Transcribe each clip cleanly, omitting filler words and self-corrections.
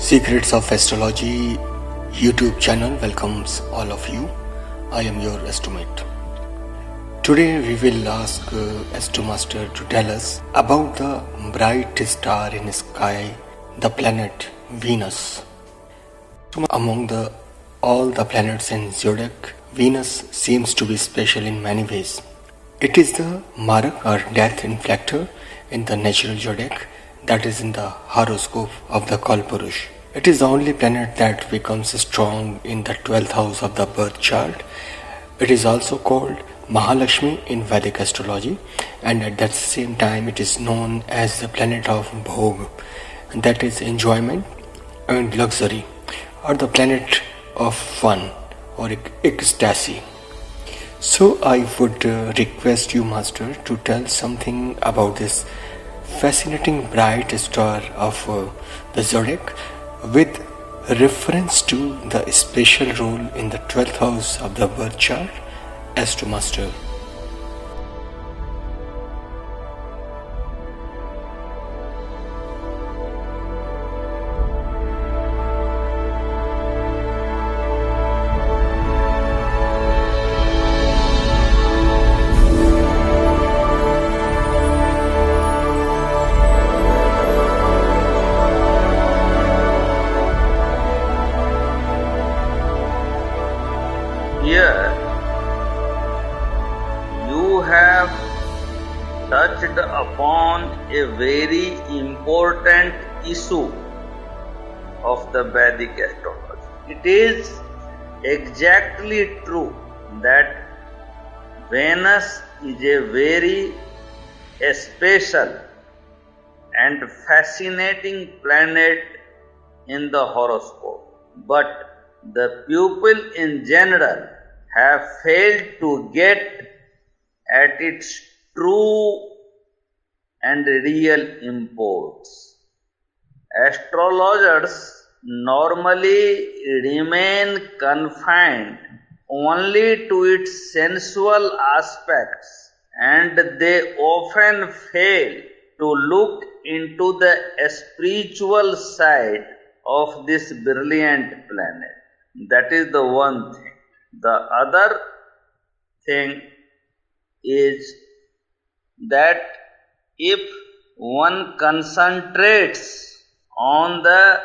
Secrets of Astrology YouTube channel welcomes all of you. I am your Astromaster. Today we will ask Astromaster to tell us about the bright star in the sky, the planet Venus. Among all the planets in zodiac, Venus seems to be special in many ways. It is the Marak or death inflector in the natural zodiac, that is in the horoscope of the Kalpurush. It is the only planet that becomes strong in the 12th house of the birth chart. It is also called Mahalakshmi in Vedic astrology, and at that same time it is known as the planet of Bhog, that is enjoyment and luxury, or the planet of fun or ecstasy. So I would request you, Master, to tell something about this fascinating bright star of the zodiac with reference to the special role in the 12th house of the birth chart. Astromaster. Here you have touched upon a very important issue of the Vedic astrology. It is exactly true that Venus is a very special and fascinating planet in the horoscope, but the people in general have failed to get at its true and real imports. Astrologers normally remain confined only to its sensual aspects, and they often fail to look into the spiritual side of this brilliant planet. That is the one thing. The other thing is that if one concentrates on the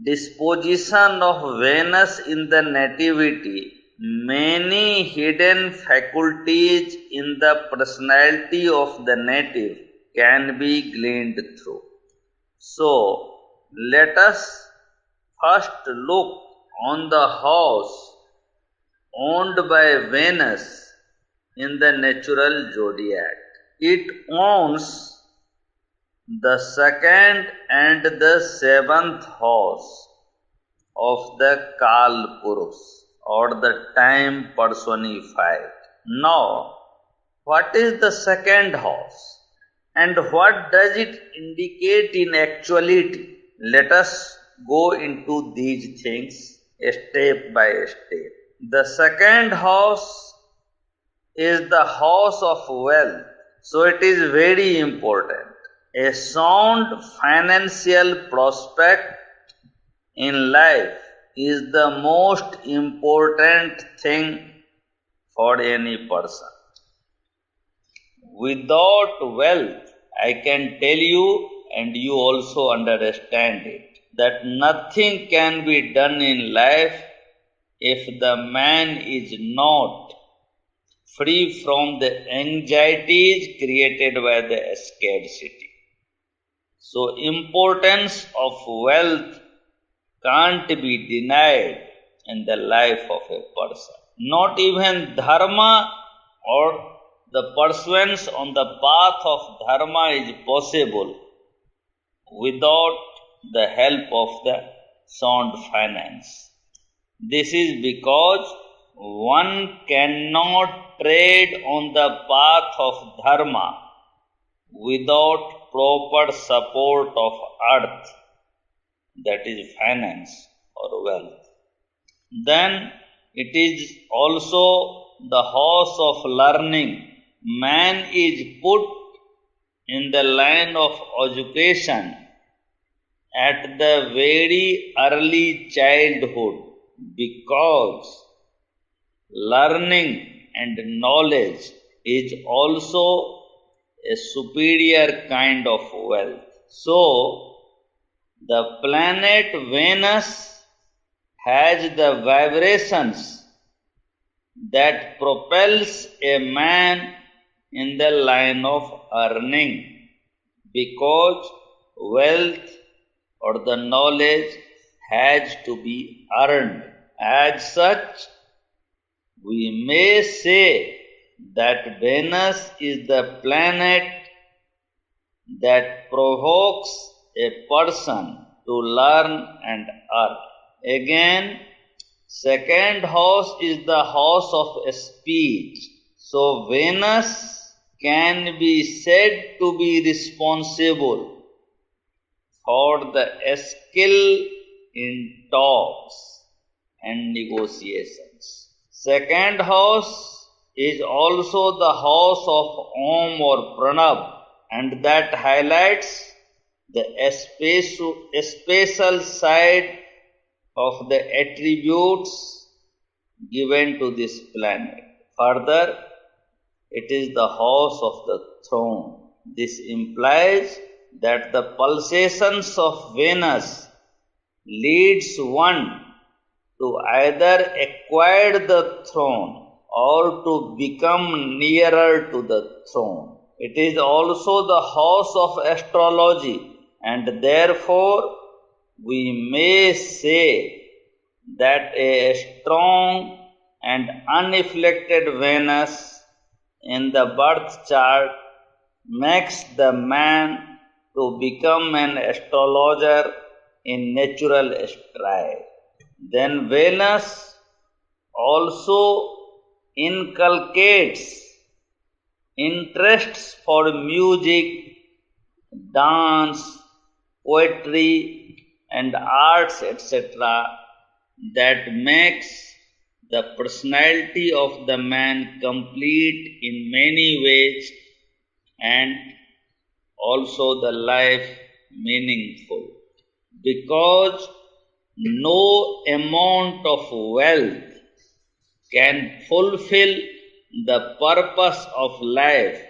disposition of Venus in the nativity, many hidden faculties in the personality of the native can be gleaned through. So, let us first look on the house owned by Venus in the natural zodiac. It owns the second and the seventh house of the Kalpurush, or the time personified. Now, what is the second house and what does it indicate in actuality? Let us go into these things step by step. The second house is the house of wealth, so it is very important. A sound financial prospect in life is the most important thing for any person. Without wealth, I can tell you, and you also understand it, that nothing can be done in life if the man is not free from the anxieties created by the scarcity. So, importance of wealth can't be denied in the life of a person. Not even dharma or the pursuance on the path of dharma is possible without the help of the sound finance. This is because one cannot tread on the path of dharma without proper support of earth, that is finance or wealth. Then it is also the house of learning. Man is put in the line of education at the very early childhood, because learning and knowledge is also a superior kind of wealth. So, the planet Venus has the vibrations that propels a man in the line of earning, because wealth or the knowledge has to be earned. As such, we may say that Venus is the planet that provokes a person to learn and earn. Again, second house is the house of speech. So Venus can be said to be responsible for the skill in talks and negotiations. Second house is also the house of Om or Pranab, and that highlights the spatial side of the attributes given to this planet. Further, it is the house of the throne. This implies that the pulsations of Venus leads one to either acquire the throne or to become nearer to the throne. It is also the house of astrology, and therefore we may say that a strong and unafflicted Venus in the birth chart makes the man to become an astrologer in natural stride. Then Venus also inculcates interests for music, dance, poetry, and arts, etc., that makes the personality of the man complete in many ways and also the life meaningful. Because no amount of wealth can fulfill the purpose of life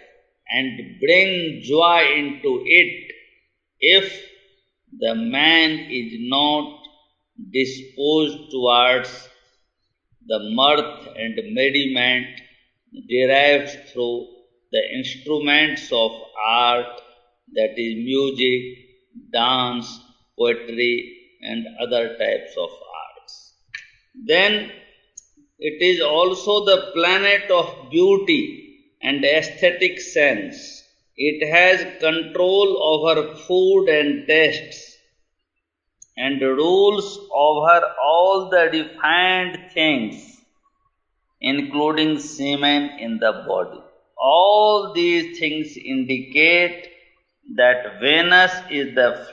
and bring joy into it if the man is not disposed towards the mirth and merriment derived through the instruments of art, that is music, dance, poetry, and other types of arts. Then it is also the planet of beauty and aesthetic sense. It has control over food and tastes and rules over all the refined things, including semen in the body. All these things indicate that Venus is the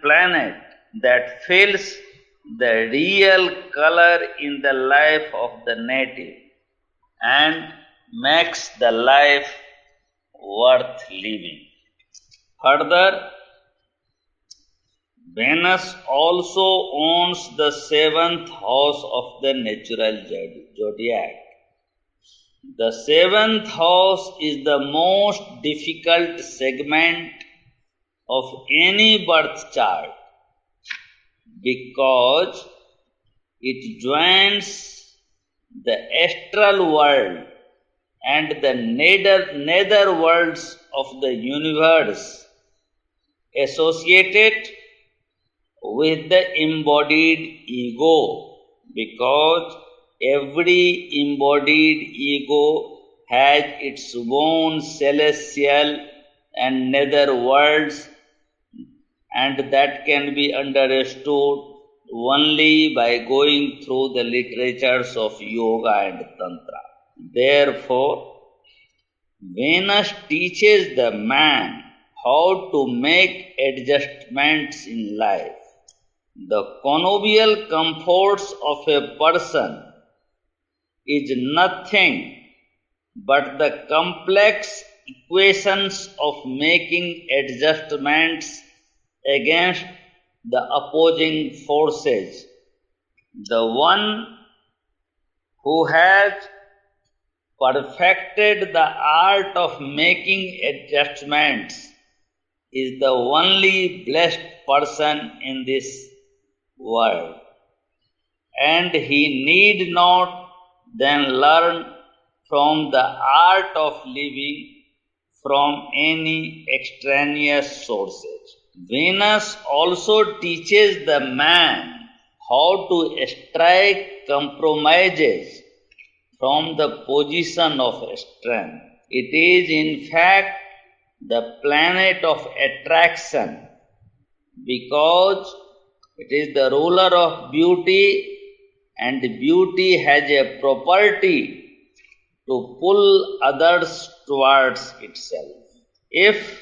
planet that fills the real color in the life of the native and makes the life worth living. Further, Venus also owns the 7th house of the natural zodiac. The 7th house is the most difficult segment of any birth chart, because it joins the astral world and the nether worlds of the universe, associated with the embodied ego, because every embodied ego has its own celestial and nether worlds, and that can be understood only by going through the literatures of yoga and tantra. Therefore, Venus teaches the man how to make adjustments in life. The connubial comforts of a person is nothing but the complex equations of making adjustments against the opposing forces. The one who has perfected the art of making adjustments is the only blessed person in this world, and he need not then learn from the art of living from any extraneous sources. Venus also teaches the man how to strike compromises from the position of strength. It is in fact the planet of attraction because it is the ruler of beauty, and beauty has a property to pull others towards itself. If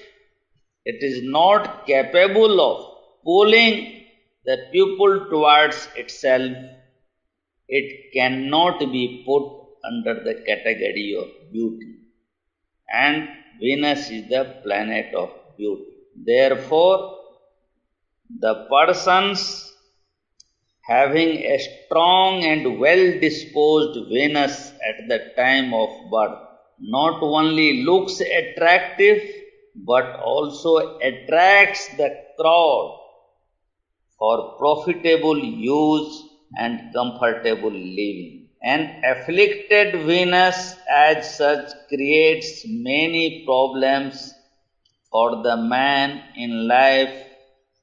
it is not capable of pulling the pupil towards itself, it cannot be put under the category of beauty. And Venus is the planet of beauty. Therefore, the persons having a strong and well-disposed Venus at the time of birth not only looks attractive but also attracts the crowd for profitable use and comfortable living. An afflicted Venus as such creates many problems for the man in life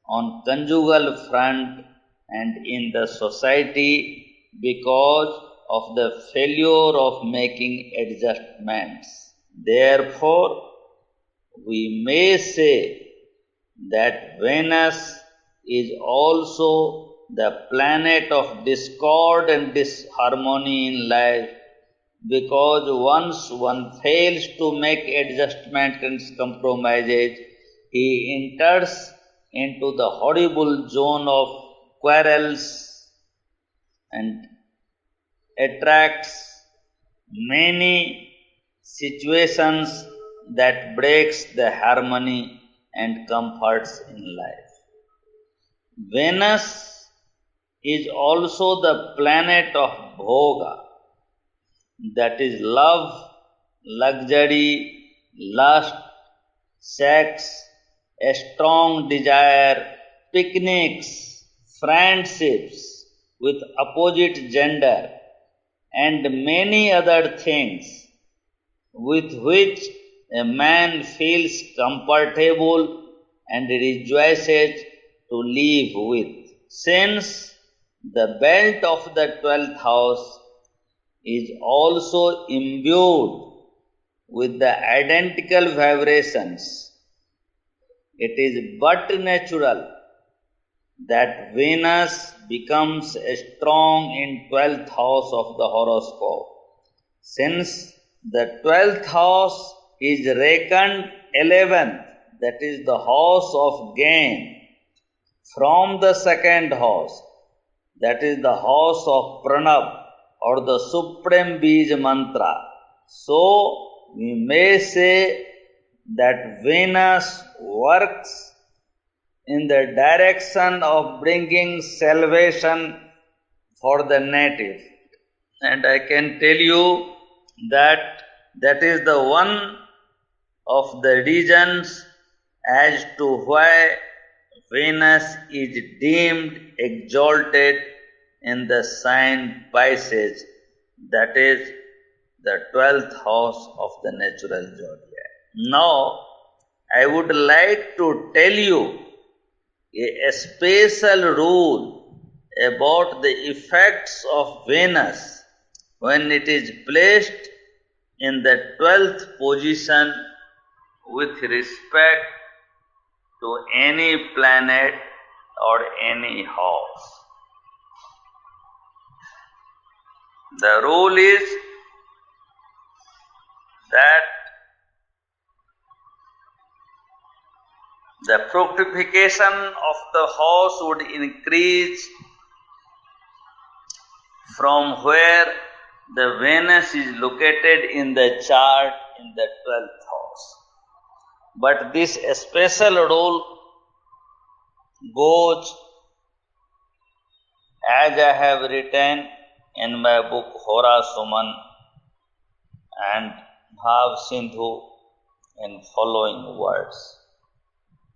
on conjugal front and in the society because of the failure of making adjustments. Therefore, we may say that Venus is also the planet of discord and disharmony in life, because once one fails to make adjustments and compromises, he enters into the horrible zone of quarrels and attracts many situations that breaks the harmony and comforts in life. Venus is also the planet of bhoga, that is love, luxury, lust, sex, a strong desire, picnics, friendships with opposite gender, and many other things with which a man feels comfortable and rejoices to live with. Since the belt of the 12th house is also imbued with the identical vibrations, it is but natural that Venus becomes strong in 12th house of the horoscope. Since the 12th house is reckoned 11th, that is the house of gain, from the second house, that is the house of Pranab or the supreme Bij mantra. So we may say that Venus works in the direction of bringing salvation for the native. And I can tell you that that is the one of the reasons as to why Venus is deemed exalted in the sign Pisces, that is the 12th house of the natural zodiac. Now, I would like to tell you a special rule about the effects of Venus when it is placed in the 12th position with respect to any planet or any house. The rule is that the fructification of the house would increase from where the Venus is located in the chart in the 12th house. But this special rule goes as I have written in my book Hora Suman and Bhav Sindhu in following words.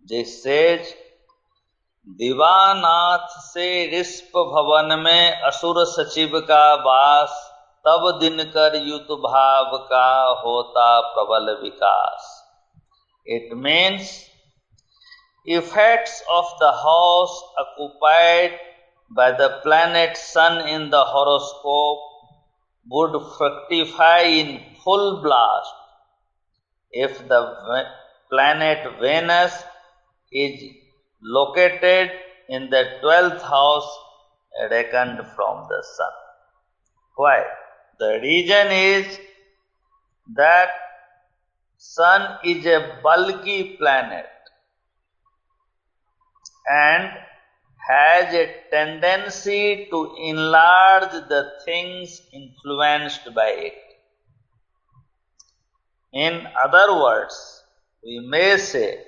This says, दीवानाथ से रिस्प भवन में असुर सचिव का वास, तब दिनकर युत भाव का होता प्रबल विकास. It means effects of the house occupied by the planet Sun in the horoscope would fructify in full blast if the planet Venus is located in the 12th house reckoned from the Sun. Why? The reason is that Sun is a bulky planet and has a tendency to enlarge the things influenced by it. In other words, we may say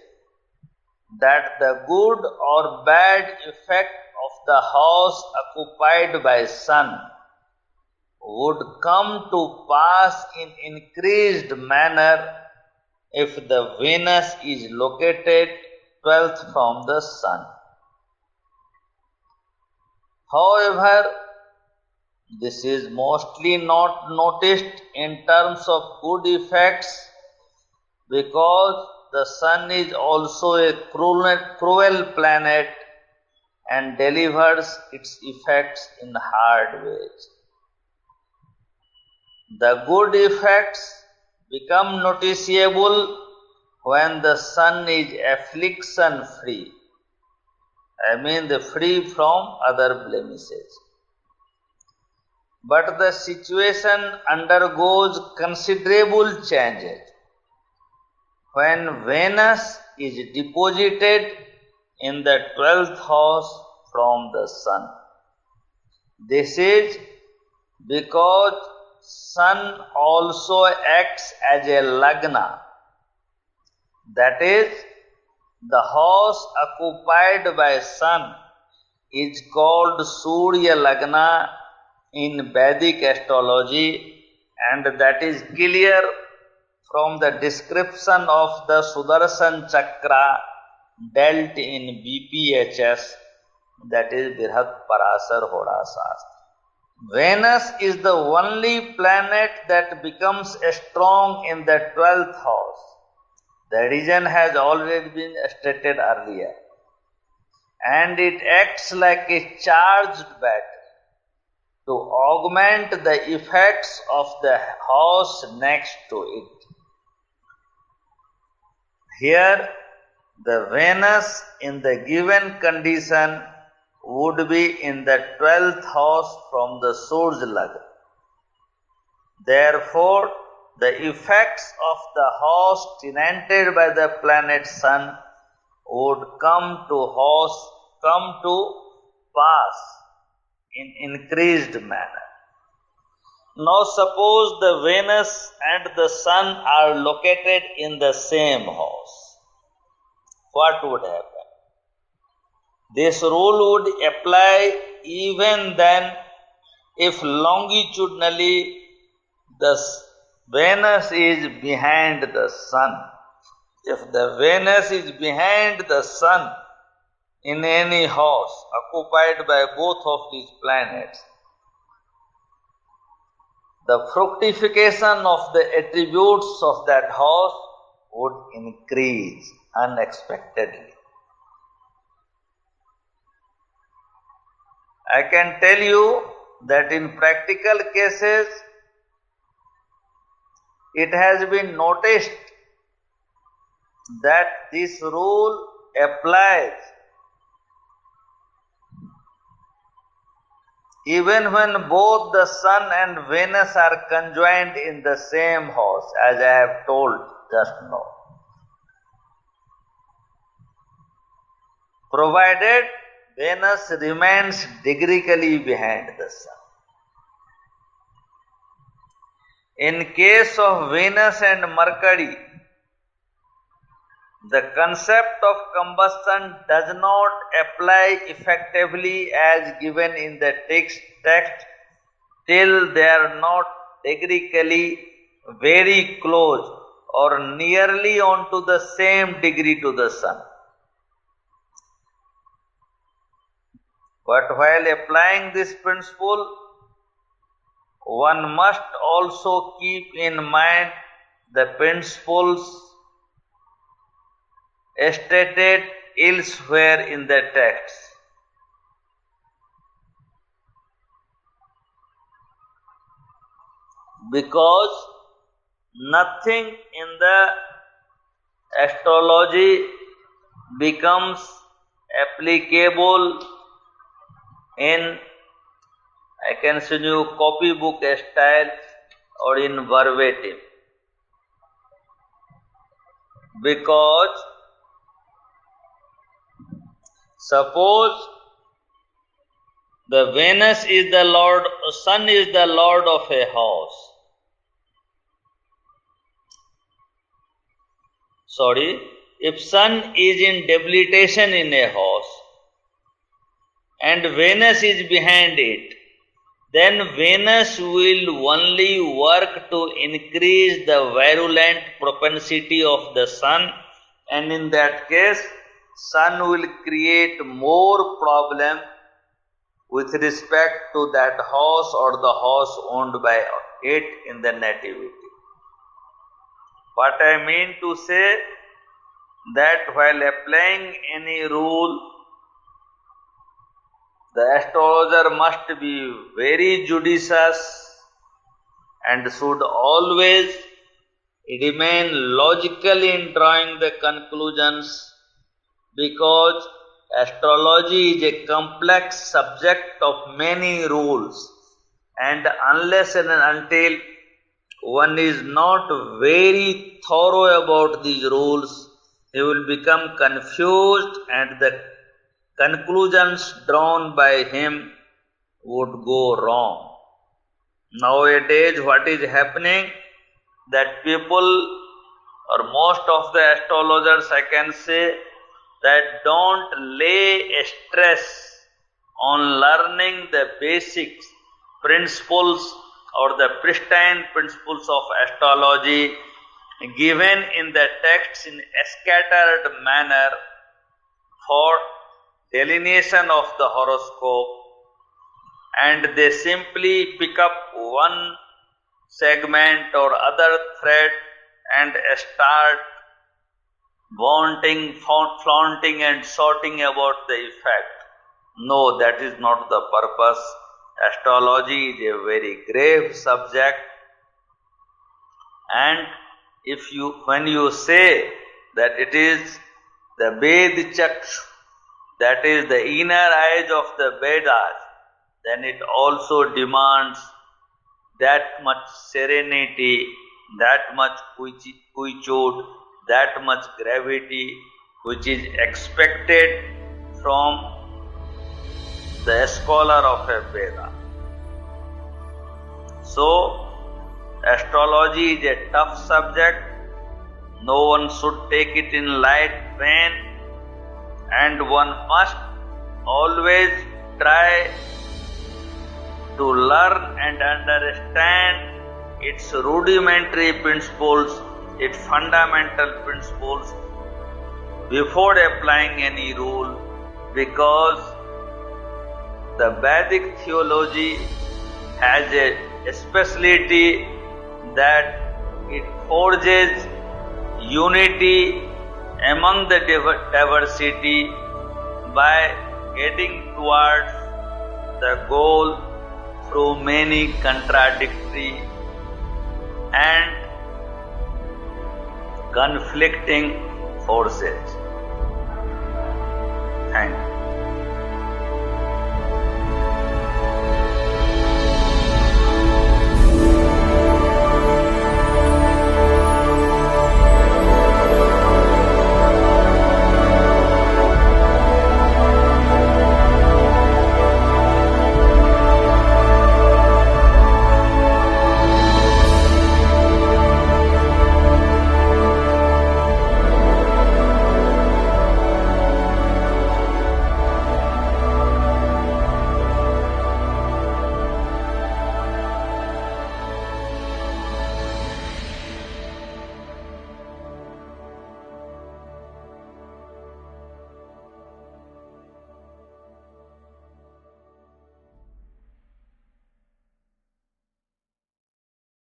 that the good or bad effect of the house occupied by Sun would come to pass in increased manner if the Venus is located 12th from the Sun. However, this is mostly not noticed in terms of good effects because the Sun is also a cruel planet and delivers its effects in hard ways. The good effects become noticeable when the Sun is affliction free. Free from other blemishes. But the situation undergoes considerable changes when Venus is deposited in the 12th house from the Sun. This is because Sun also acts as a lagna, that is, the house occupied by Sun is called Surya Lagna in Vedic astrology, and that is clear from the description of the Sudarshan Chakra dealt in BPHS, that is Brihat Parasar Hora Shastra. Venus is the only planet that becomes strong in the 12th house. The reason has already been stated earlier, and it acts like a charged battery to augment the effects of the house next to it. Here, the Venus in the given condition would be in the 12th house from the Surya Lagna. Therefore, the effects of the house tenanted by the planet Sun would come to pass in increased manner. Now suppose the Venus and the Sun are located in the same house. What would happen? This rule would apply even then if longitudinally the Venus is behind the Sun. If the Venus is behind the Sun in any house occupied by both of these planets, the fructification of the attributes of that house would increase unexpectedly. I can tell you that in practical cases, it has been noticed that this rule applies even when both the Sun and Venus are conjoined in the same house, as I have told just now. Provided Venus remains degreically behind the Sun. In case of Venus and Mercury, The concept of combustion does not apply effectively as given in the text till they are not numerically very close or nearly onto the same degree to the sun. But while applying this principle, one must also keep in mind the principles stated elsewhere in the text. Because nothing in the astrology becomes applicable in, I can send you copybook style or in verbatim. Because suppose the Venus is the Lord, Sun is the Lord of a house. If Sun is in debilitation in a house and Venus is behind it, then Venus will only work to increase the virulent propensity of the Sun, and in that case, Sun will create more problem with respect to that house or the house owned by it in the nativity. What I mean to say, that while applying any rule, the astrologer must be very judicious and should always remain logical in drawing the conclusions, because astrology is a complex subject of many rules, and unless and until one is not very thorough about these rules, he will become confused and the conclusions drawn by him would go wrong. Nowadays, what is happening, that people or most of the astrologers, I can say, that don't lay a stress on learning the basic principles or the pristine principles of astrology given in the text in a scattered manner for delineation of the horoscope, and they simply pick up one segment or other thread and start flaunting and shouting about the effect. No, that is not the purpose. Astrology is a very grave subject, and when you say that it is the Ved Chakshu, that is the inner eyes of the Vedas, then it also demands that much serenity, that much quietude, that much gravity, which is expected from the scholar of a Veda. So, astrology is a tough subject. No one should take it in light vein, and one must always try to learn and understand its rudimentary principles, its fundamental principles before applying any rule, because the Vedic theology has a speciality that it forges unity among the diversity by heading towards the goal through many contradictory and conflicting forces. Thank you.